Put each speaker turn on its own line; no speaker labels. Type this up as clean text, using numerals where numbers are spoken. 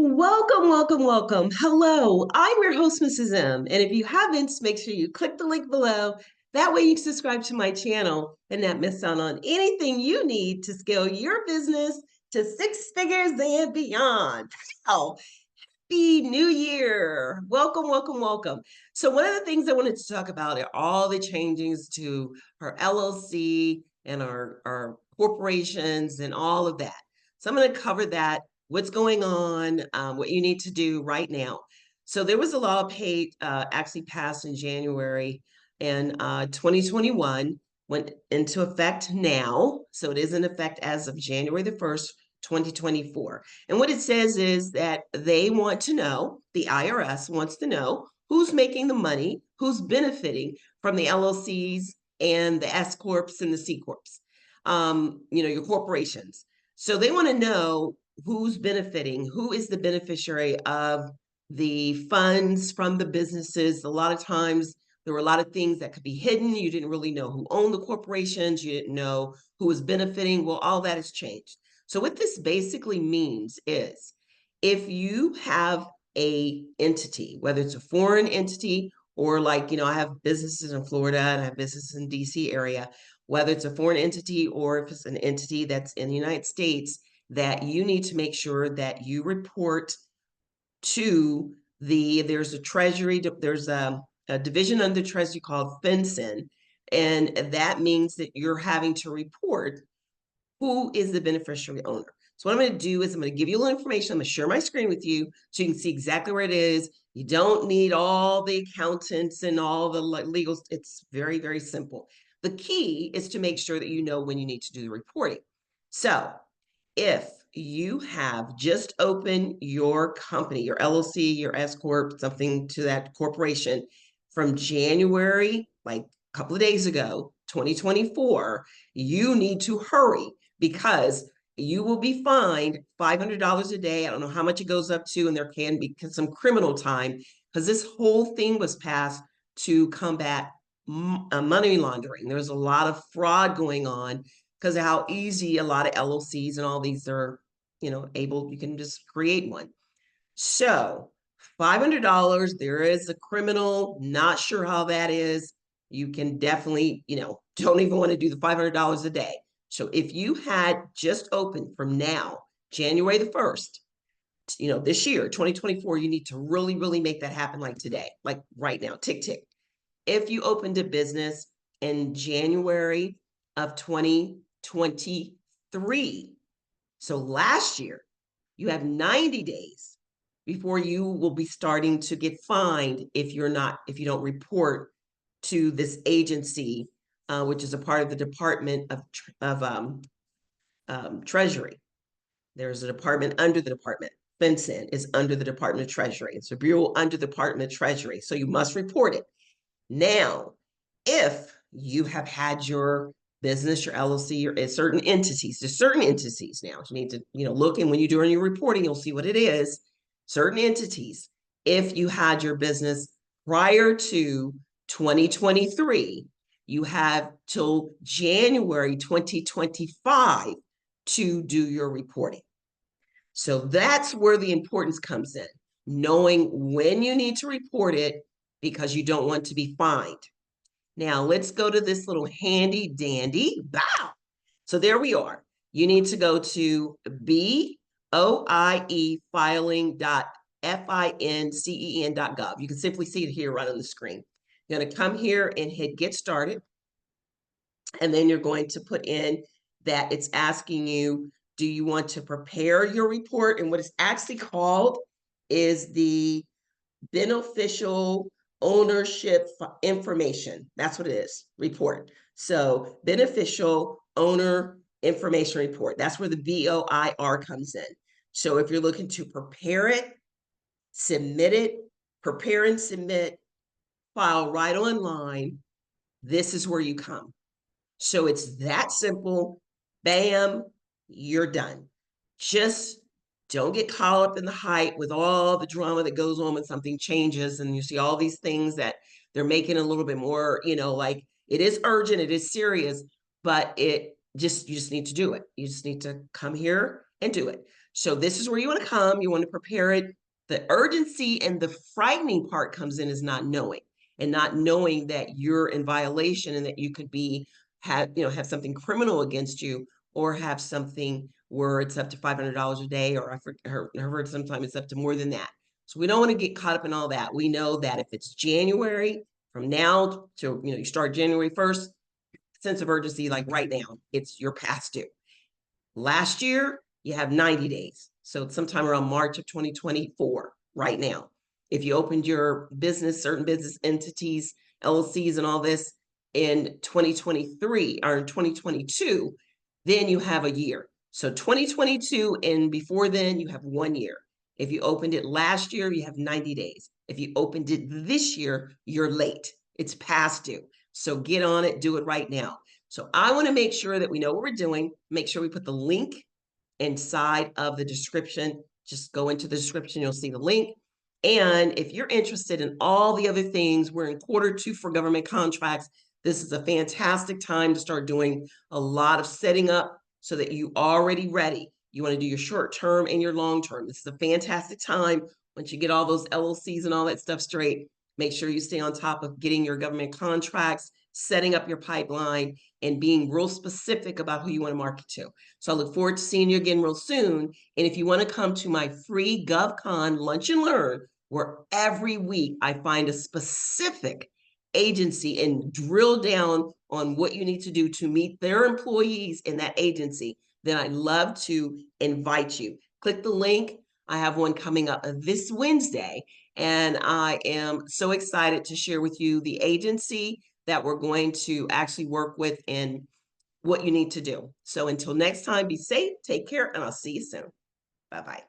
Welcome, welcome, welcome. Hello, I'm your host, Mrs. M. And if you haven't, make sure you click the link below. That way you can subscribe to my channel and not miss out on anything you need to scale your business to six figures and beyond. Oh, happy New Year. Welcome, welcome, welcome. So one of the things I wanted to talk about are all the changes to our LLC and our corporations and all of that. So I'm going to cover that, what's going on, what you need to do right now. So there was a law actually passed in January and 2021 went into effect now. So it is in effect as of January the 1st, 2024. And what it says is that they want to know, the IRS wants to know who's making the money, who's benefiting from the LLCs and the S Corps and the C Corps, your corporations. So they want to know who's benefiting, who is the beneficiary of the funds from the businesses. A lot of times there were a lot of things that could be hidden. You didn't really know who owned the corporations. You didn't know who was benefiting. Well, all that has changed. So what this basically means is if you have a entity, whether it's a foreign entity or like, I have businesses in Florida and I have businesses in DC area, whether it's a foreign entity or if it's an entity that's in the United States, that you need to make sure that you report to there's a treasury, there's a division under treasury called FinCEN, and that means that you're having to report who is the beneficiary owner. So what I'm going to do is I'm going to give you a little information. I'm going to share my screen with you so you can see exactly where it is. You don't need all the accountants and all the legals. It's very, very simple. The key is to make sure that you know when you need to do the reporting. So if you have just opened your company, your LLC, your S Corp, something to that corporation from January, like a couple of days ago, 2024, you need to hurry because you will be fined $500 a day. I don't know how much it goes up to, and there can be some criminal time because this whole thing was passed to combat money laundering. There's a lot of fraud going on because of how easy a lot of LLCs and all these are, you can just create one. So $500, there is a criminal, not sure how that is. You can definitely, don't even want to do the $500 a day. So if you had just opened from now, January the 1st, this year, 2024, you need to really, really make that happen like today, like right now, tick, tick. If you opened a business in January of 2023, so last year, you have 90 days before you will be starting to get fined if you don't report to this agency, which is a part of the Department of Treasury. There's a department under the department. FinCEN is under the Department of Treasury. It's a bureau under the Department of Treasury. So you must report it. Now, if you have had your business, your LLC, or certain entities, there's certain entities now. You need to, look, and when you're doing your reporting, you'll see what it is. Certain entities, if you had your business prior to 2023, you have till January 2025 to do your reporting. So that's where the importance comes in, knowing when you need to report it because you don't want to be fined. Now let's go to this little handy dandy. Wow. So there we are. You need to go to BOIE filing.fincen.gov. You can simply see it here right on the screen. You're going to come here and hit get started. And then you're going to put in that it's asking you, do you want to prepare your report? And what it's actually called is the beneficial ownership information. That's what it is, report. So beneficial owner information report. That's where the BOIR comes in. So if you're looking to prepare it, submit it, prepare and submit, file right online, this is where you come. So it's that simple. Bam, you're done. Just don't get caught up in the hype with all the drama that goes on when something changes and you see all these things that they're making a little bit more, like it is urgent, it is serious, but you just need to do it. You just need to come here and do it. So this is where you want to come. You want to prepare it. The urgency and the frightening part comes in is not knowing, and not knowing that you're in violation and that you could be have something criminal against you, or have something where it's up to $500 a day, or I heard sometimes it's up to more than that. So we don't want to get caught up in all that. We know that if it's January, from now to you start January 1st, sense of urgency, like right now, you're past due. Last year, you have 90 days. So it's sometime around March of 2024 right now. If you opened your business, certain business entities, LLCs and all this in 2023 or in 2022, then you have a year. So 2022 and before then, you have 1 year. If you opened it last year, you have 90 days. If you opened it this year, you're late. It's past due. So get on it, do it right now. So I want to make sure that we know what we're doing. Make sure we put the link inside of the description. Just go into the description, you'll see the link. And if you're interested in all the other things, we're in Q2 for government contracts. This is a fantastic time to start doing a lot of setting up so that you already ready. You want to do your short term and your long term. This is a fantastic time. Once you get all those LLCs and all that stuff straight, make sure you stay on top of getting your government contracts, setting up your pipeline, and being real specific about who you want to market to. So I look forward to seeing you again real soon. And if you want to come to my free GovCon Lunch and Learn, where every week I find a specific agency and drill down on what you need to do to meet their employees in that agency, then I'd love to invite you. Click the link. I have one coming up this Wednesday, and I am so excited to share with you the agency that we're going to actually work with and what you need to do. So until next time, be safe, take care, and I'll see you soon. Bye-bye.